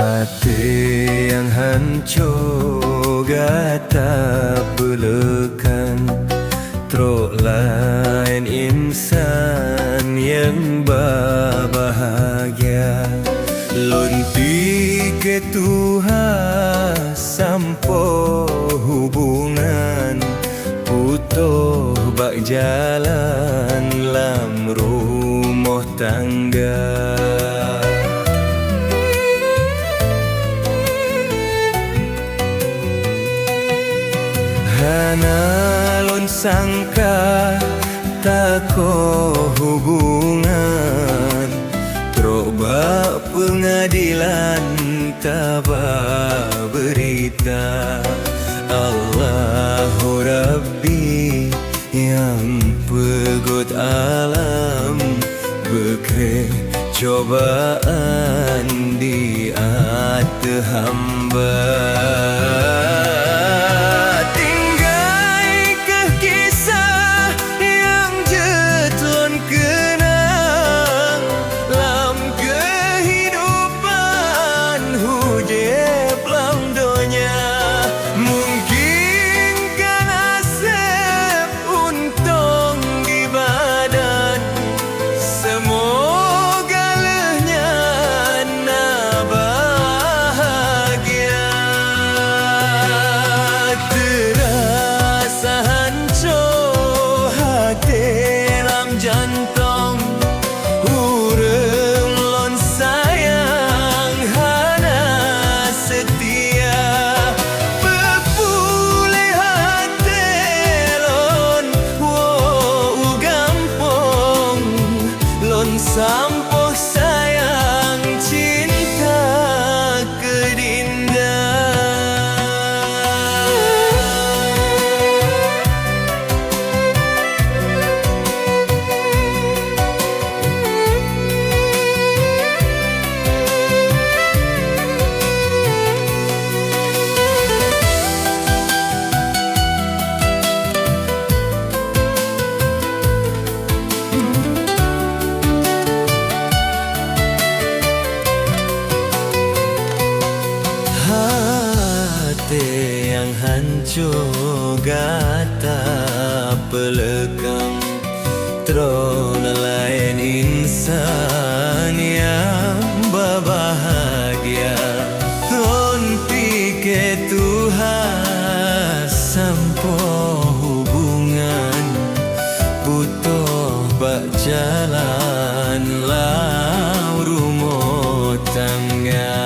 Hati yang hancur gata belekan, trok lain insan yang berbahagia. Lonti ke Tuhan sampo hubungan, putuh bak jalan lam rumah tangga. Hana lon sangka tako hubungan, terobak pengadilan taba berita. Allahu Rabbi yang pegut alam, bekre cobaan di hati hamba. Jantong urang lon sayang hana setia, berpulih hati lon wo gampong, lon sampoh sayang cinta kedinda. Hati yang hancur gata pelekang, terona lain insan yang berbahagia. Lonti ke Tuhan sampo hubungan, butuh bak jalan lau rumah tangga.